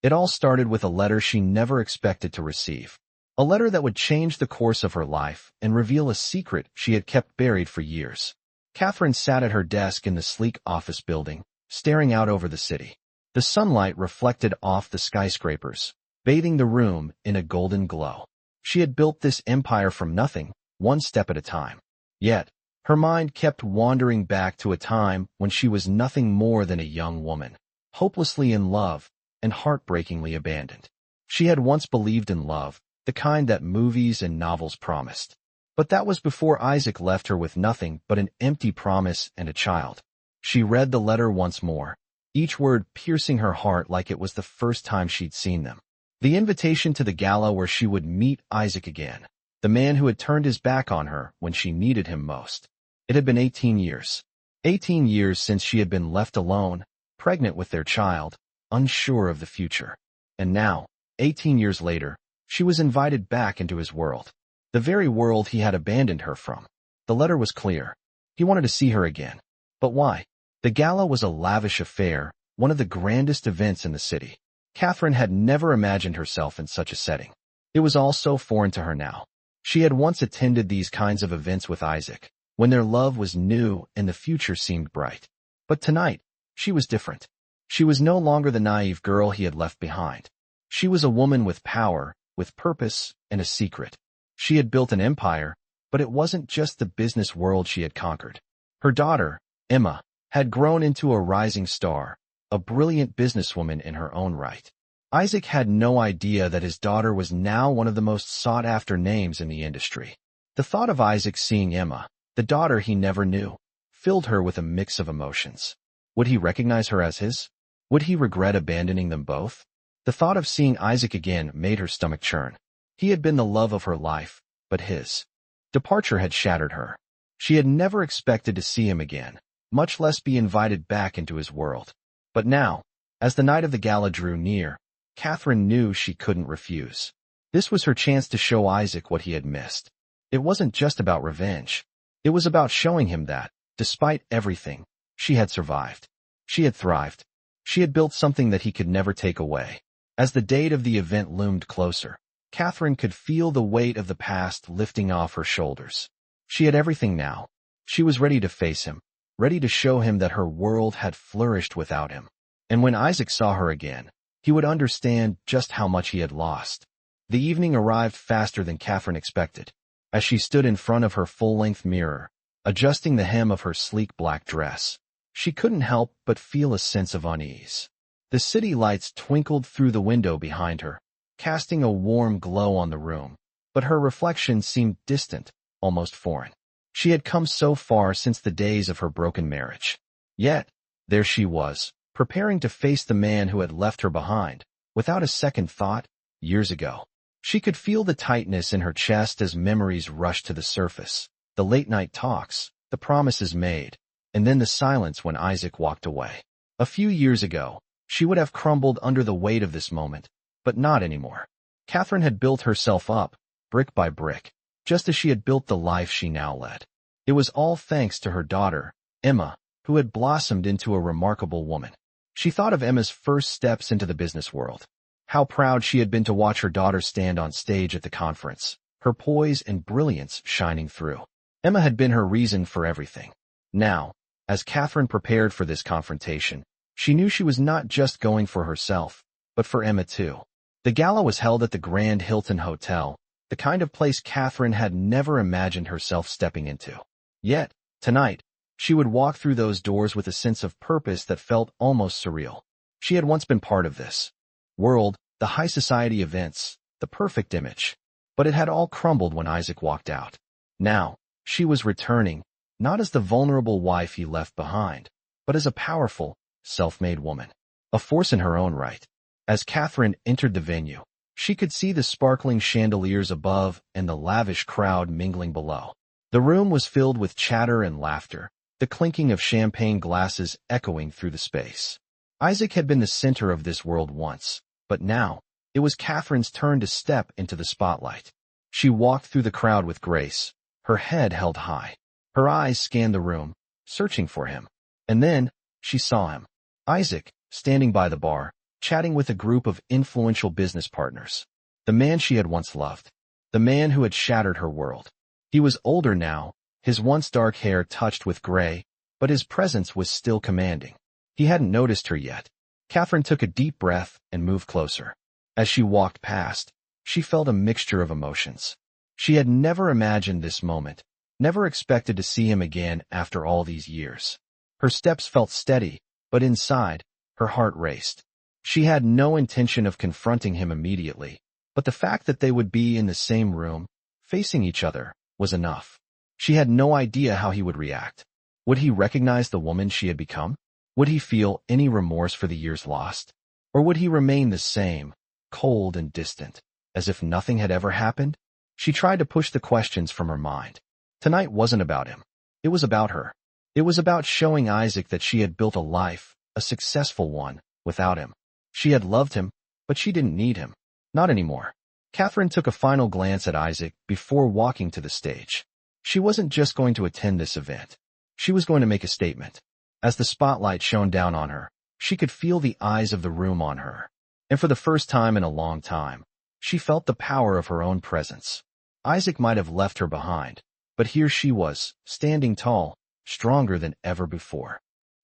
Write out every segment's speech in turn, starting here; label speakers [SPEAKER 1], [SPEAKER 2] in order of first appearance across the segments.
[SPEAKER 1] It all started with a letter she never expected to receive. A letter that would change the course of her life and reveal a secret she had kept buried for years. Catherine sat at her desk in the sleek office building, staring out over the city. The sunlight reflected off the skyscrapers, bathing the room in a golden glow. She had built this empire from nothing, one step at a time. Yet, her mind kept wandering back to a time when she was nothing more than a young woman, hopelessly in love and heartbreakingly abandoned. She had once believed in love, the kind that movies and novels promised. But that was before Isaac left her with nothing but an empty promise and a child. She read the letter once more, each word piercing her heart like it was the first time she'd seen them. The invitation to the gala where she would meet Isaac again, the man who had turned his back on her when she needed him most. It had been 18 years. 18 years since she had been left alone, pregnant with their child, unsure of the future. And now, 18 years later, she was invited back into his world, the very world he had abandoned her from. The letter was clear. He wanted to see her again. But why? The gala was a lavish affair, one of the grandest events in the city. Catherine had never imagined herself in such a setting. It was all so foreign to her now. She had once attended these kinds of events with Isaac, when their love was new and the future seemed bright. But tonight, she was different. She was no longer the naive girl he had left behind. She was a woman with power, with purpose, and a secret. She had built an empire, but it wasn't just the business world she had conquered. Her daughter, Emma, had grown into a rising star, a brilliant businesswoman in her own right. Isaac had no idea that his daughter was now one of the most sought-after names in the industry. The thought of Isaac seeing Emma, the daughter he never knew, filled her with a mix of emotions. Would he recognize her as his? Would he regret abandoning them both? The thought of seeing Isaac again made her stomach churn. He had been the love of her life, but his departure had shattered her. She had never expected to see him again, much less be invited back into his world. But now, as the night of the gala drew near, Catherine knew she couldn't refuse. This was her chance to show Isaac what he had missed. It wasn't just about revenge. It was about showing him that, despite everything, she had survived. She had thrived. She had built something that he could never take away. As the date of the event loomed closer, Catherine could feel the weight of the past lifting off her shoulders. She had everything now. She was ready to face him, ready to show him that her world had flourished without him. And when Isaac saw her again, he would understand just how much he had lost. The evening arrived faster than Catherine expected. As she stood in front of her full-length mirror, adjusting the hem of her sleek black dress, she couldn't help but feel a sense of unease. The city lights twinkled through the window behind her, casting a warm glow on the room, but her reflection seemed distant, almost foreign. She had come so far since the days of her broken marriage. Yet, there she was, preparing to face the man who had left her behind, without a second thought, years ago. She could feel the tightness in her chest as memories rushed to the surface, the late-night talks, the promises made, and then the silence when Isaac walked away. A few years ago, she would have crumbled under the weight of this moment, but not anymore. Catherine had built herself up, brick by brick, just as she had built the life she now led. It was all thanks to her daughter, Emma, who had blossomed into a remarkable woman. She thought of Emma's first steps into the business world. How proud she had been to watch her daughter stand on stage at the conference, her poise and brilliance shining through. Emma had been her reason for everything. Now, as Catherine prepared for this confrontation, she knew she was not just going for herself, but for Emma too. The gala was held at the Grand Hilton Hotel, the kind of place Catherine had never imagined herself stepping into. Yet, tonight, she would walk through those doors with a sense of purpose that felt almost surreal. She had once been part of this world, the high society events, the perfect image. But it had all crumbled when Isaac walked out. Now, she was returning, not as the vulnerable wife he left behind, but as a powerful, self-made woman, a force in her own right. As Catherine entered the venue, she could see the sparkling chandeliers above and the lavish crowd mingling below. The room was filled with chatter and laughter, the clinking of champagne glasses echoing through the space. Isaac had been the center of this world once, but now, it was Catherine's turn to step into the spotlight. She walked through the crowd with grace, her head held high. Her eyes scanned the room, searching for him. And then, she saw him. Isaac, standing by the bar, chatting with a group of influential business partners. The man she had once loved. The man who had shattered her world. He was older now, his once dark hair touched with gray, but his presence was still commanding. He hadn't noticed her yet. Catherine took a deep breath and moved closer. As she walked past, she felt a mixture of emotions. She had never imagined this moment, never expected to see him again after all these years. Her steps felt steady, but inside, her heart raced. She had no intention of confronting him immediately, but the fact that they would be in the same room, facing each other, was enough. She had no idea how he would react. Would he recognize the woman she had become? Would he feel any remorse for the years lost? Or would he remain the same, cold and distant, as if nothing had ever happened? She tried to push the questions from her mind. Tonight wasn't about him. It was about her. It was about showing Isaac that she had built a life, a successful one, without him. She had loved him, but she didn't need him. Not anymore. Catherine took a final glance at Isaac before walking to the stage. She wasn't just going to attend this event. She was going to make a statement. As the spotlight shone down on her, she could feel the eyes of the room on her. And for the first time in a long time, she felt the power of her own presence. Isaac might have left her behind, but here she was, standing tall, stronger than ever before.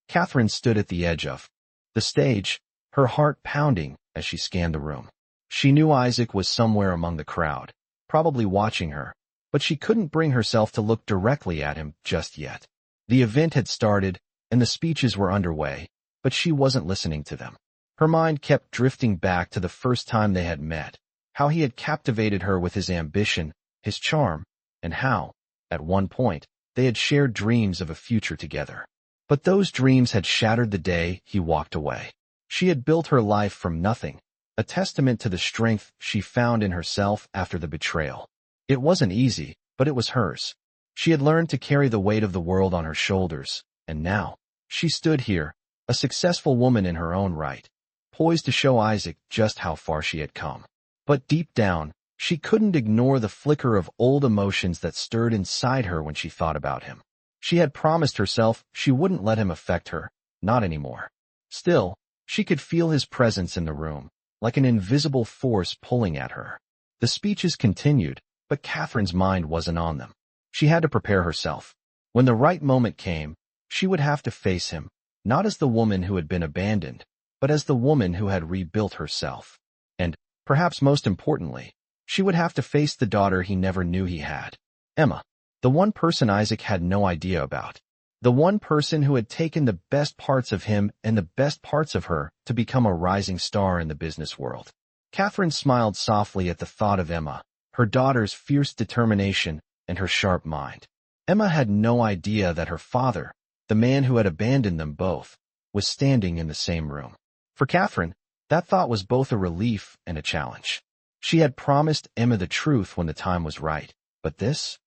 [SPEAKER 1] Catherine stood at the edge of the stage, her heart pounding as she scanned the room. She knew Isaac was somewhere among the crowd, probably watching her, but she couldn't bring herself to look directly at him just yet. The event had started, and the speeches were underway, but she wasn't listening to them. Her mind kept drifting back to the first time they had met, how he had captivated her with his ambition, his charm, and how, at one point, they had shared dreams of a future together. But those dreams had shattered the day he walked away. She had built her life from nothing, a testament to the strength she found in herself after the betrayal. It wasn't easy, but it was hers. She had learned to carry the weight of the world on her shoulders, and now, she stood here, a successful woman in her own right, poised to show Isaac just how far she had come. But deep down, she couldn't ignore the flicker of old emotions that stirred inside her when she thought about him. She had promised herself she wouldn't let him affect her, not anymore. Still, she could feel his presence in the room, like an invisible force pulling at her. The speeches continued, but Catherine's mind wasn't on them. She had to prepare herself. When the right moment came, she would have to face him, not as the woman who had been abandoned, but as the woman who had rebuilt herself. And, perhaps most importantly, she would have to face the daughter he never knew he had. Emma, the one person Isaac had no idea about. The one person who had taken the best parts of him and the best parts of her to become a rising star in the business world. Catherine smiled softly at the thought of Emma, her daughter's fierce determination and her sharp mind. Emma had no idea that her father, the man who had abandoned them both, was standing in the same room. For Catherine, that thought was both a relief and a challenge. She had promised Emma the truth when the time was right, but this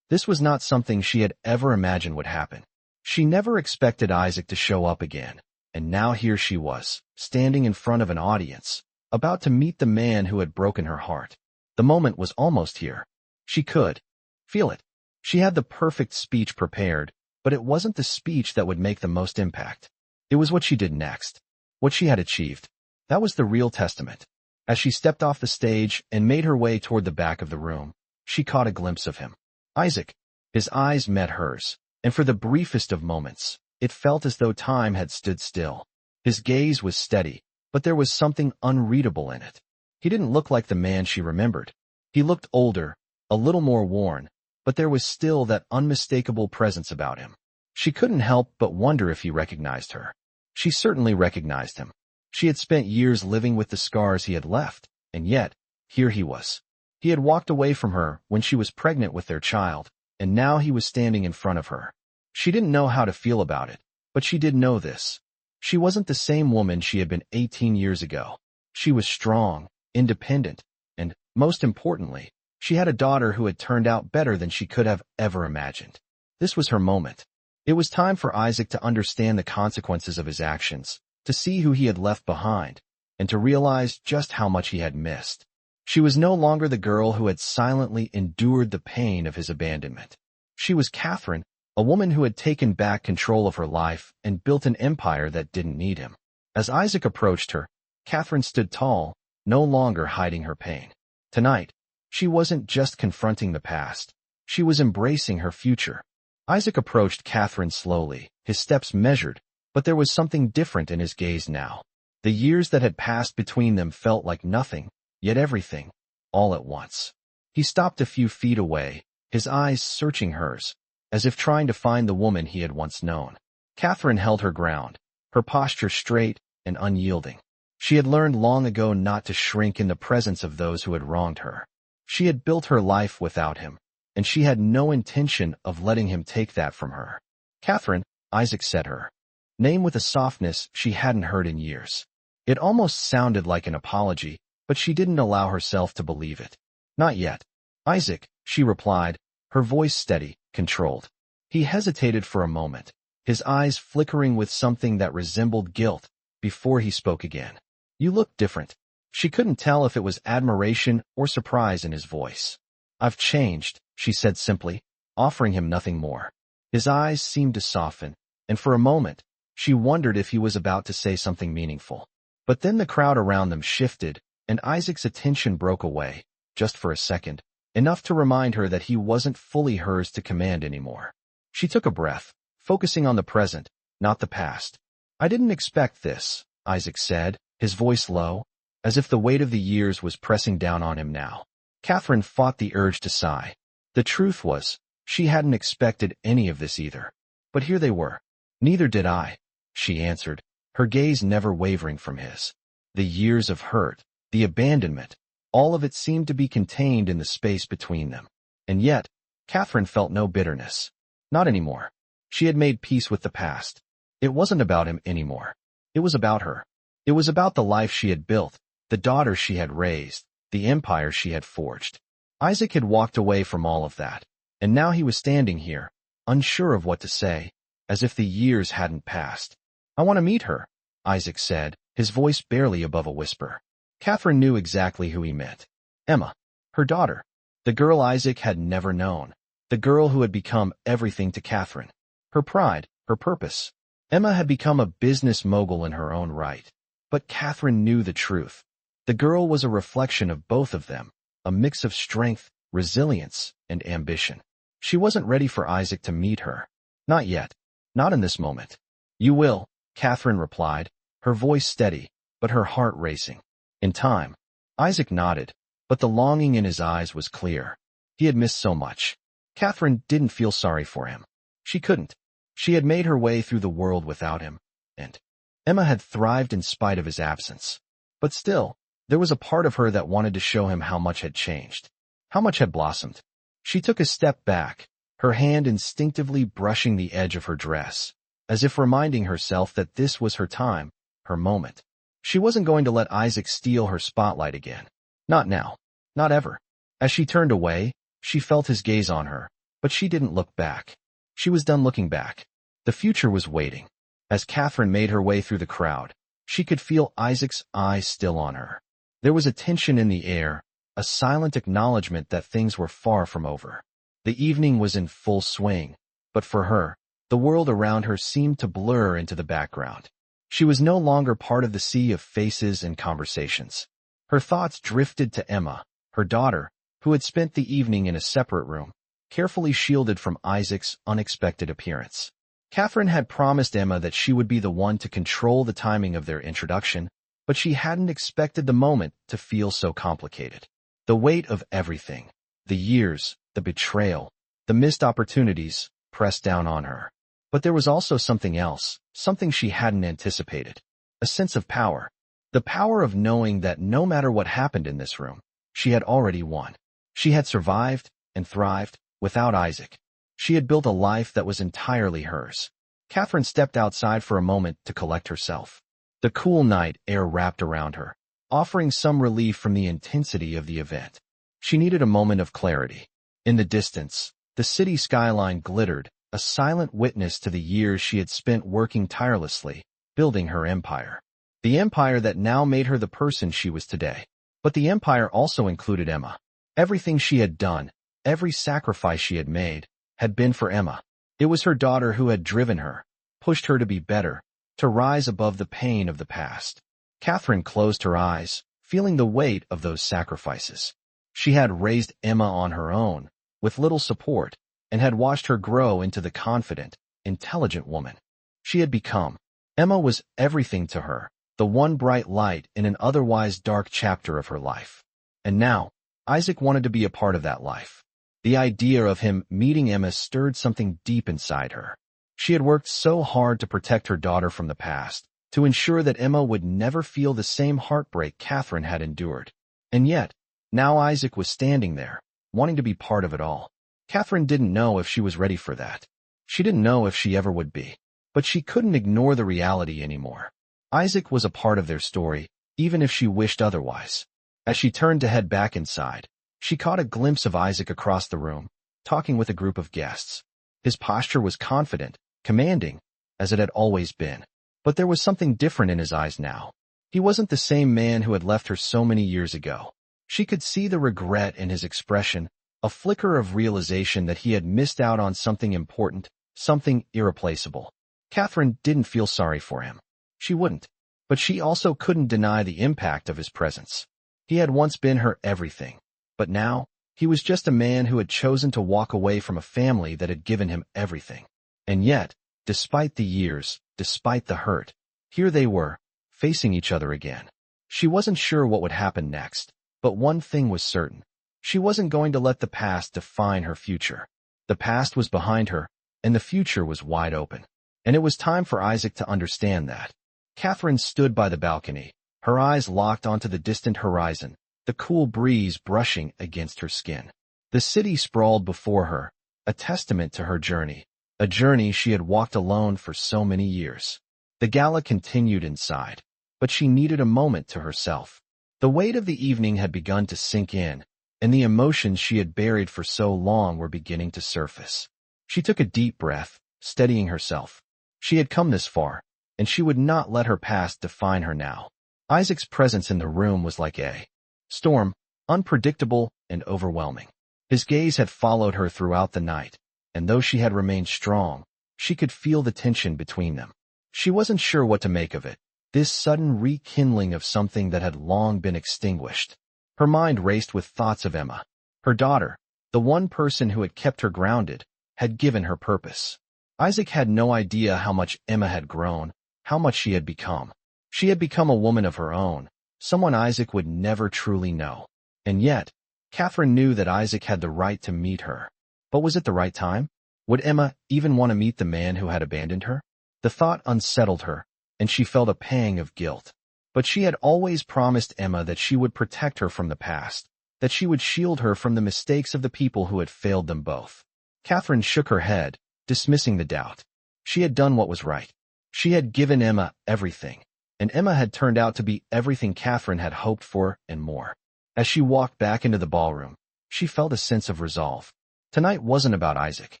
[SPEAKER 1] was not something she had ever imagined would happen. She never expected Isaac to show up again, and now here she was, standing in front of an audience, about to meet the man who had broken her heart. The moment was almost here. She could feel it. She had the perfect speech prepared, but it wasn't the speech that would make the most impact. It was what she did next, what she had achieved. That was the real testament. As she stepped off the stage and made her way toward the back of the room, she caught a glimpse of him. Isaac. His eyes met hers, and for the briefest of moments, it felt as though time had stood still. His gaze was steady, but there was something unreadable in it. He didn't look like the man she remembered. He looked older, a little more worn, but there was still that unmistakable presence about him. She couldn't help but wonder if he recognized her. She certainly recognized him. She had spent years living with the scars he had left, and yet, here he was. He had walked away from her when she was pregnant with their child, and now he was standing in front of her. She didn't know how to feel about it, but she did know this. She wasn't the same woman she had been 18 years ago. She was strong, independent, and, most importantly, she had a daughter who had turned out better than she could have ever imagined. This was her moment. It was time for Isaac to understand the consequences of his actions, to see who he had left behind, and to realize just how much he had missed. She was no longer the girl who had silently endured the pain of his abandonment. She was Catherine, a woman who had taken back control of her life and built an empire that didn't need him. As Isaac approached her, Catherine stood tall, no longer hiding her pain. Tonight, she wasn't just confronting the past. She was embracing her future. Isaac approached Catherine slowly, his steps measured, but there was something different in his gaze now. The years that had passed between them felt like nothing, yet everything, all at once. He stopped a few feet away, his eyes searching hers, as if trying to find the woman he had once known. Catherine held her ground, her posture straight and unyielding. She had learned long ago not to shrink in the presence of those who had wronged her. She had built her life without him, and she had no intention of letting him take that from her. Catherine, Isaac said her name with a softness she hadn't heard in years. It almost sounded like an apology, but she didn't allow herself to believe it. Not yet. Isaac, she replied, her voice steady, controlled. He hesitated for a moment, his eyes flickering with something that resembled guilt, before he spoke again. You look different. She couldn't tell if it was admiration or surprise in his voice. I've changed, she said simply, offering him nothing more. His eyes seemed to soften, and for a moment, she wondered if he was about to say something meaningful. But then the crowd around them shifted, and Isaac's attention broke away, just for a second, enough to remind her that he wasn't fully hers to command anymore. She took a breath, focusing on the present, not the past. I didn't expect this, Isaac said, his voice low, as if the weight of the years was pressing down on him now. Catherine fought the urge to sigh. The truth was, she hadn't expected any of this either. But here they were. Neither did I, she answered, her gaze never wavering from his. The years of hurt, the abandonment, all of it seemed to be contained in the space between them. And yet, Catherine felt no bitterness. Not anymore. She had made peace with the past. It wasn't about him anymore. It was about her. It was about the life she had built, the daughter she had raised, the empire she had forged. Isaac had walked away from all of that, and now he was standing here, unsure of what to say, as if the years hadn't passed. I want to meet her, Isaac said, his voice barely above a whisper. Catherine knew exactly who he meant. Emma, her daughter, the girl Isaac had never known, the girl who had become everything to Catherine. Her pride, her purpose. Emma had become a business mogul in her own right. But Catherine knew the truth. The girl was a reflection of both of them, a mix of strength, resilience, and ambition. She wasn't ready for Isaac to meet her. Not yet. Not in this moment. You will, Catherine replied, her voice steady, but her heart racing. In time. Isaac nodded, but the longing in his eyes was clear. He had missed so much. Catherine didn't feel sorry for him. She couldn't. She had made her way through the world without him, and Emma had thrived in spite of his absence. But still, there was a part of her that wanted to show him how much had changed, how much had blossomed. She took a step back, her hand instinctively brushing the edge of her dress, as if reminding herself that this was her time, her moment. She wasn't going to let Isaac steal her spotlight again. Not now. Not ever. As she turned away, she felt his gaze on her, but she didn't look back. She was done looking back. The future was waiting. As Catherine made her way through the crowd, she could feel Isaac's eyes still on her. There was a tension in the air, a silent acknowledgement that things were far from over. The evening was in full swing, but for her, the world around her seemed to blur into the background. She was no longer part of the sea of faces and conversations. Her thoughts drifted to Emma, her daughter, who had spent the evening in a separate room, carefully shielded from Isaac's unexpected appearance. Catherine had promised Emma that she would be the one to control the timing of their introduction, but she hadn't expected the moment to feel so complicated. The weight of everything, the years, the betrayal, the missed opportunities, pressed down on her. But there was also something else, something she hadn't anticipated. A sense of power. The power of knowing that no matter what happened in this room, she had already won. She had survived and thrived without Isaac. She had built a life that was entirely hers. Catherine stepped outside for a moment to collect herself. The cool night air wrapped around her, offering some relief from the intensity of the event. She needed a moment of clarity. In the distance, the city skyline glittered, a silent witness to the years she had spent working tirelessly, building her empire. The empire that now made her the person she was today. But the empire also included Emma. Everything she had done, every sacrifice she had made, had been for Emma. It was her daughter who had driven her, pushed her to be better, to rise above the pain of the past. Catherine closed her eyes, feeling the weight of those sacrifices. She had raised Emma on her own, with little support, and had watched her grow into the confident, intelligent woman she had become. Emma was everything to her, the one bright light in an otherwise dark chapter of her life. And now, Isaac wanted to be a part of that life. The idea of him meeting Emma stirred something deep inside her. She had worked so hard to protect her daughter from the past, to ensure that Emma would never feel the same heartbreak Catherine had endured. And yet, now Isaac was standing there, wanting to be part of it all. Catherine didn't know if she was ready for that. She didn't know if she ever would be. But she couldn't ignore the reality anymore. Isaac was a part of their story, even if she wished otherwise. As she turned to head back inside, she caught a glimpse of Isaac across the room, talking with a group of guests. His posture was confident, commanding, as it had always been. But there was something different in his eyes now. He wasn't the same man who had left her so many years ago. She could see the regret in his expression, a flicker of realization that he had missed out on something important, something irreplaceable. Catherine didn't feel sorry for him. She wouldn't. But she also couldn't deny the impact of his presence. He had once been her everything. But now, he was just a man who had chosen to walk away from a family that had given him everything. And yet, despite the years, despite the hurt, here they were, facing each other again. She wasn't sure what would happen next, but one thing was certain. She wasn't going to let the past define her future. The past was behind her, and the future was wide open. And it was time for Isaac to understand that. Catherine stood by the balcony, her eyes locked onto the distant horizon, the cool breeze brushing against her skin. The city sprawled before her, a testament to her journey, a journey she had walked alone for so many years. The gala continued inside, but she needed a moment to herself. The weight of the evening had begun to sink in, and the emotions she had buried for so long were beginning to surface. She took a deep breath, steadying herself. She had come this far, and she would not let her past define her now. Isaac's presence in the room was like a storm, unpredictable and overwhelming. His gaze had followed her throughout the night, and though she had remained strong, she could feel the tension between them. She wasn't sure what to make of it, this sudden rekindling of something that had long been extinguished. Her mind raced with thoughts of Emma. Her daughter, the one person who had kept her grounded, had given her purpose. Isaac had no idea how much Emma had grown, how much she had become. She had become a woman of her own, someone Isaac would never truly know. And yet, Catherine knew that Isaac had the right to meet her. But was it the right time? Would Emma even want to meet the man who had abandoned her? The thought unsettled her, and she felt a pang of guilt. But she had always promised Emma that she would protect her from the past, that she would shield her from the mistakes of the people who had failed them both. Catherine shook her head, dismissing the doubt. She had done what was right. She had given Emma everything, and Emma had turned out to be everything Catherine had hoped for and more. As she walked back into the ballroom, she felt a sense of resolve. Tonight wasn't about Isaac.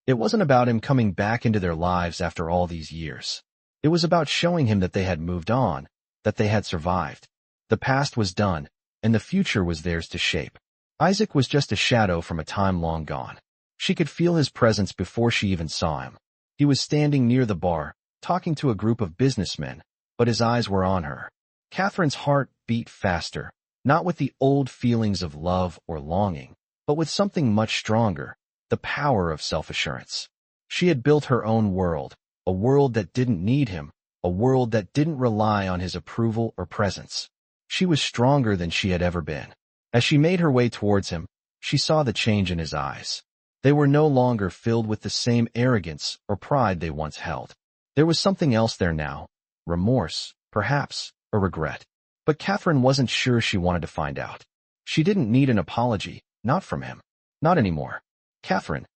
[SPEAKER 1] It wasn't about him coming back into their lives after all these years. It was about showing him that they had moved on, that they had survived. The past was done, and the future was theirs to shape. Isaac was just a shadow from a time long gone. She could feel his presence before she even saw him. He was standing near the bar, talking to a group of businessmen, but his eyes were on her. Catherine's heart beat faster, not with the old feelings of love or longing, but with something much stronger, the power of self-assurance. She had built her own world, a world that didn't need him, a world that didn't rely on his approval or presence. She was stronger than she had ever been. As she made her way towards him, she saw the change in his eyes. They were no longer filled with the same arrogance or pride they once held. There was something else there now, remorse, perhaps, or regret. But Catherine wasn't sure she wanted to find out. She didn't need an apology, not from him. Not anymore. Catherine.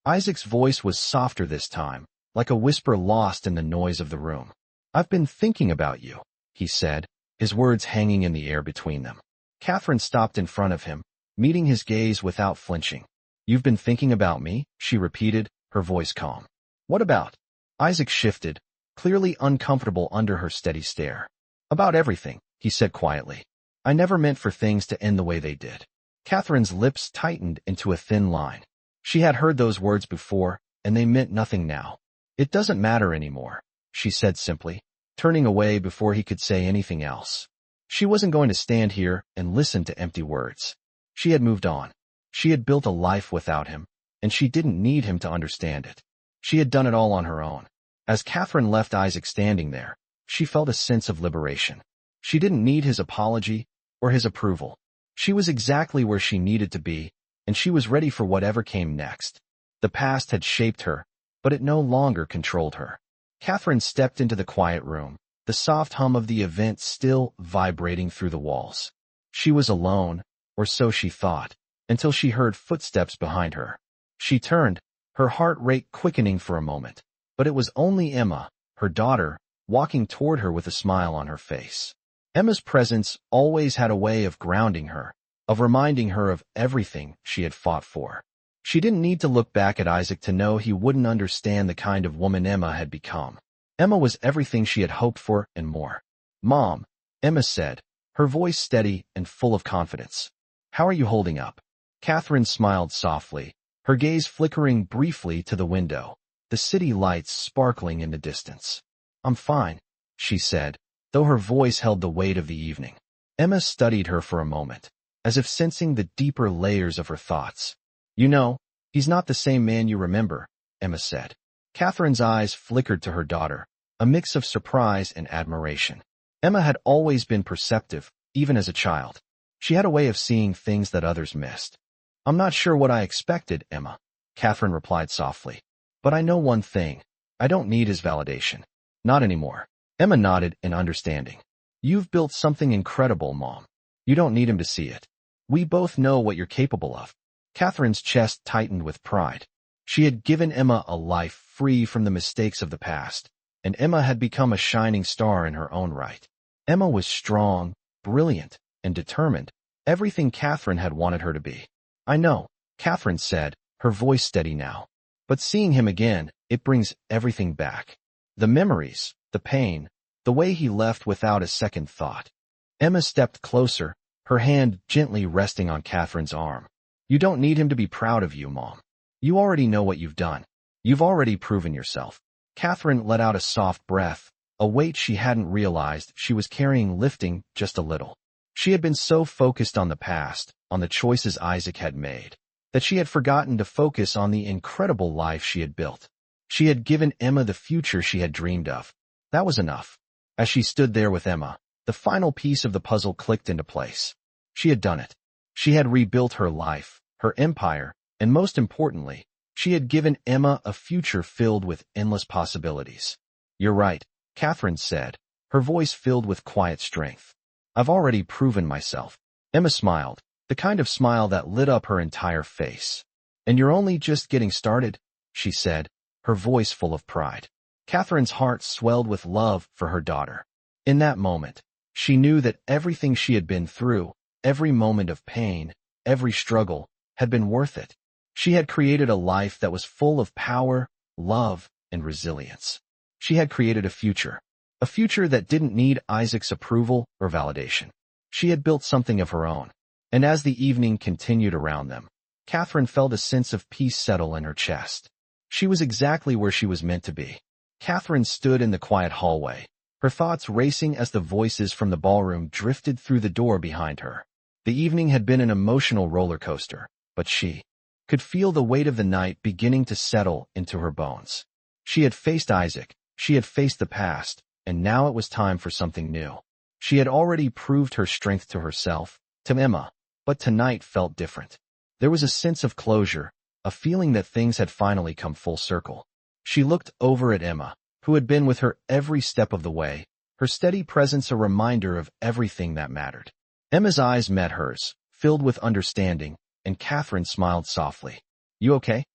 [SPEAKER 1] Isaac's voice was softer this time, like a whisper lost in the noise of the room. I've been thinking about you, he said, his words hanging in the air between them. Catherine stopped in front of him, meeting his gaze without flinching. You've been thinking about me, she repeated, her voice calm. What about? Isaac shifted, clearly uncomfortable under her steady stare. About everything, he said quietly. I never meant for things to end the way they did. Catherine's lips tightened into a thin line. She had heard those words before, and they meant nothing now. It doesn't matter anymore, she said simply. turning away before he could say anything else. She wasn't going to stand here and listen to empty words. She had moved on. She had built a life without him, and she didn't need him to understand it. She had done it all on her own. As Catherine left Isaac standing there, she felt a sense of liberation. She didn't need his apology or his approval. She was exactly where she needed to be, and she was ready for whatever came next. The past had shaped her, but it no longer controlled her. Catherine stepped into the quiet room, the soft hum of the event still vibrating through the walls. She was alone, or so she thought, until she heard footsteps behind her. She turned, her heart rate quickening for a moment, but it was only Emma, her daughter, walking toward her with a smile on her face. Emma's presence always had a way of grounding her, of reminding her of everything she had fought for. She didn't need to look back at Isaac to know he wouldn't understand the kind of woman Emma had become. Emma was everything she had hoped for and more. "Mom," Emma said, her voice steady and full of confidence. "How are you holding up?" Catherine smiled softly, her gaze flickering briefly to the window, the city lights sparkling in the distance. "I'm fine," she said, though her voice held the weight of the evening. Emma studied her for a moment, as if sensing the deeper layers of her thoughts. "You know, he's not the same man you remember," Emma said. Catherine's eyes flickered to her daughter, a mix of surprise and admiration. Emma had always been perceptive, even as a child. She had a way of seeing things that others missed. "I'm not sure what I expected, Emma," Catherine replied softly. "But I know one thing. I don't need his validation. Not anymore." Emma nodded in understanding. "You've built something incredible, Mom. You don't need him to see it. We both know what you're capable of." Catherine's chest tightened with pride. She had given Emma a life free from the mistakes of the past, and Emma had become a shining star in her own right. Emma was strong, brilliant, and determined, everything Catherine had wanted her to be. "I know," Catherine said, her voice steady now. "But seeing him again, it brings everything back. The memories, the pain, the way he left without a second thought." Emma stepped closer, her hand gently resting on Catherine's arm. "You don't need him to be proud of you, Mom. You already know what you've done. You've already proven yourself." Catherine let out a soft breath, a weight she hadn't realized she was carrying lifting just a little. She had been so focused on the past, on the choices Isaac had made, that she had forgotten to focus on the incredible life she had built. She had given Emma the future she had dreamed of. That was enough. As she stood there with Emma, the final piece of the puzzle clicked into place. She had done it. She had rebuilt her life, her empire, and most importantly, she had given Emma a future filled with endless possibilities. "You're right," Catherine said, her voice filled with quiet strength. "I've already proven myself." Emma smiled, the kind of smile that lit up her entire face. "And you're only just getting started," she said, her voice full of pride. Catherine's heart swelled with love for her daughter. In that moment, she knew that everything she had been through, every moment of pain, every struggle, had been worth it. She had created a life that was full of power, love, and resilience. She had created a future that didn't need Isaac's approval or validation. She had built something of her own. And as the evening continued around them, Catherine felt a sense of peace settle in her chest. She was exactly where she was meant to be. Catherine stood in the quiet hallway, her thoughts racing as the voices from the ballroom drifted through the door behind her. The evening had been an emotional roller coaster, but she could feel the weight of the night beginning to settle into her bones. She had faced Isaac, she had faced the past, and now it was time for something new. She had already proved her strength to herself, to Emma, but tonight felt different. There was a sense of closure, a feeling that things had finally come full circle. She looked over at Emma, who had been with her every step of the way, her steady presence a reminder of everything that mattered. Emma's eyes met hers, filled with understanding, and Catherine smiled softly. "You okay?"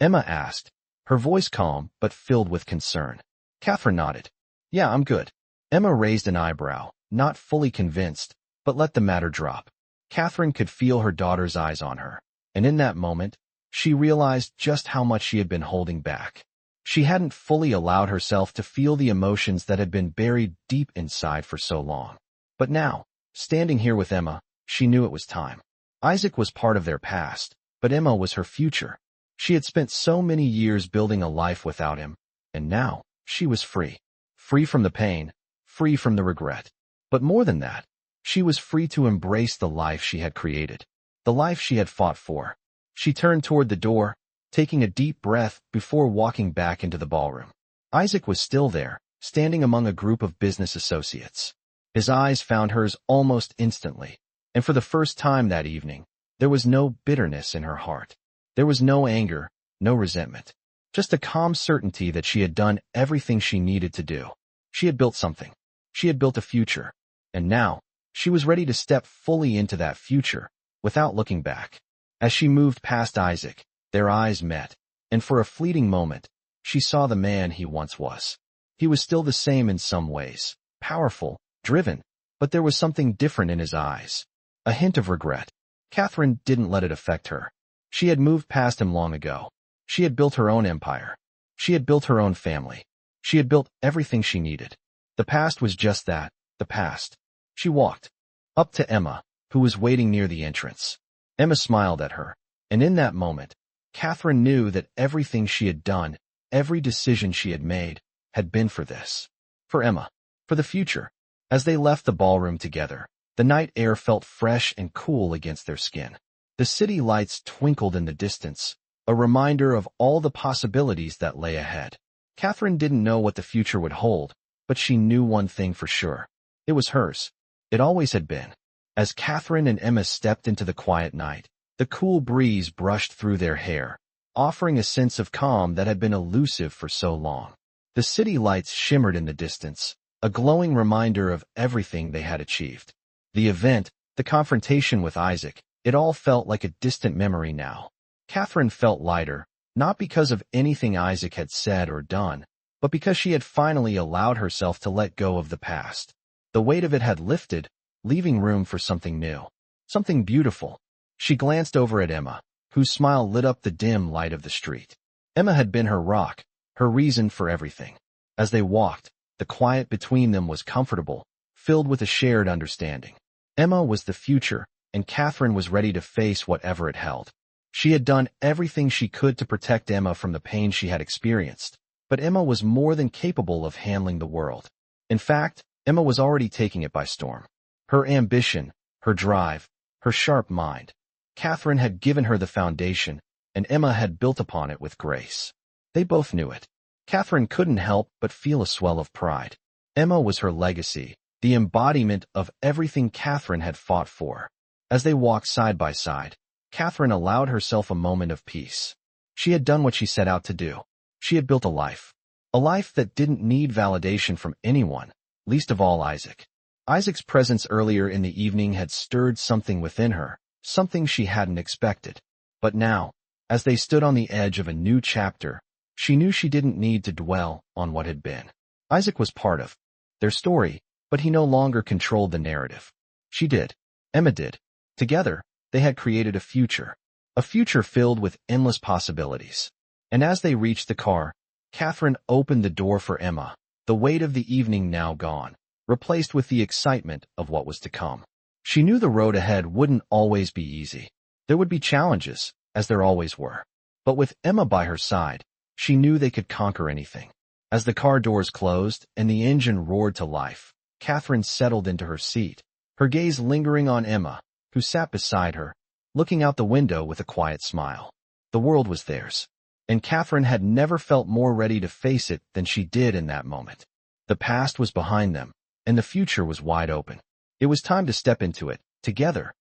[SPEAKER 1] Emma asked, her voice calm but filled with concern. Catherine nodded. "Yeah, I'm good." Emma raised an eyebrow, not fully convinced, but let the matter drop. Catherine could feel her daughter's eyes on her, and in that moment, she realized just how much she had been holding back. She hadn't fully allowed herself to feel the emotions that had been buried deep inside for so long. But now, standing here with Emma, she knew it was time. Isaac was part of their past, but Emma was her future. She had spent so many years building a life without him, and now, she was free. Free from the pain, free from the regret. But more than that, she was free to embrace the life she had created, the life she had fought for. She turned toward the door, taking a deep breath before walking back into the ballroom. Isaac was still there, standing among a group of business associates. His eyes found hers almost instantly, and for the first time that evening, there was no bitterness in her heart. There was no anger, no resentment. Just a calm certainty that she had done everything she needed to do. She had built something. She had built a future. And now, she was ready to step fully into that future, without looking back. As she moved past Isaac, their eyes met, and for a fleeting moment, she saw the man he once was. He was still the same in some ways, powerful, driven, but there was something different in his eyes. A hint of regret. Catherine didn't let it affect her. She had moved past him long ago. She had built her own empire. She had built her own family. She had built everything she needed. The past was just that, the past. She walked up to Emma, who was waiting near the entrance. Emma smiled at her, and in that moment, Catherine knew that everything she had done, every decision she had made, had been for this. For Emma. For the future. As they left the ballroom together, the night air felt fresh and cool against their skin. The city lights twinkled in the distance, a reminder of all the possibilities that lay ahead. Catherine didn't know what the future would hold, but she knew one thing for sure. It was hers. It always had been. As Catherine and Emma stepped into the quiet night, the cool breeze brushed through their hair, offering a sense of calm that had been elusive for so long. The city lights shimmered in the distance, a glowing reminder of everything they had achieved. The event, the confrontation with Isaac, it all felt like a distant memory now. Catherine felt lighter, not because of anything Isaac had said or done, but because she had finally allowed herself to let go of the past. The weight of it had lifted, leaving room for something new, something beautiful. She glanced over at Emma, whose smile lit up the dim light of the street. Emma had been her rock, her reason for everything. As they walked, the quiet between them was comfortable, filled with a shared understanding. Emma was the future, and Catherine was ready to face whatever it held. She had done everything she could to protect Emma from the pain she had experienced, but Emma was more than capable of handling the world. In fact, Emma was already taking it by storm. Her ambition, her drive, her sharp mind. Catherine had given her the foundation, and Emma had built upon it with grace. They both knew it. Catherine couldn't help but feel a swell of pride. Emma was her legacy, the embodiment of everything Catherine had fought for. As they walked side by side, Catherine allowed herself a moment of peace. She had done what she set out to do. She had built a life that didn't need validation from anyone, least of all Isaac. Isaac's presence earlier in the evening had stirred something within her, something she hadn't expected. But now, as they stood on the edge of a new chapter, she knew she didn't need to dwell on what had been. Isaac was part of their story, but he no longer controlled the narrative. She did. Emma did. Together, they had created a future filled with endless possibilities. And as they reached the car, Catherine opened the door for Emma, the weight of the evening now gone, replaced with the excitement of what was to come. She knew the road ahead wouldn't always be easy. There would be challenges, as there always were. But with Emma by her side, she knew they could conquer anything. As the car doors closed and the engine roared to life, Catherine settled into her seat, her gaze lingering on Emma, who sat beside her, looking out the window with a quiet smile. The world was theirs, and Catherine had never felt more ready to face it than she did in that moment. The past was behind them, and the future was wide open. It was time to step into it, together.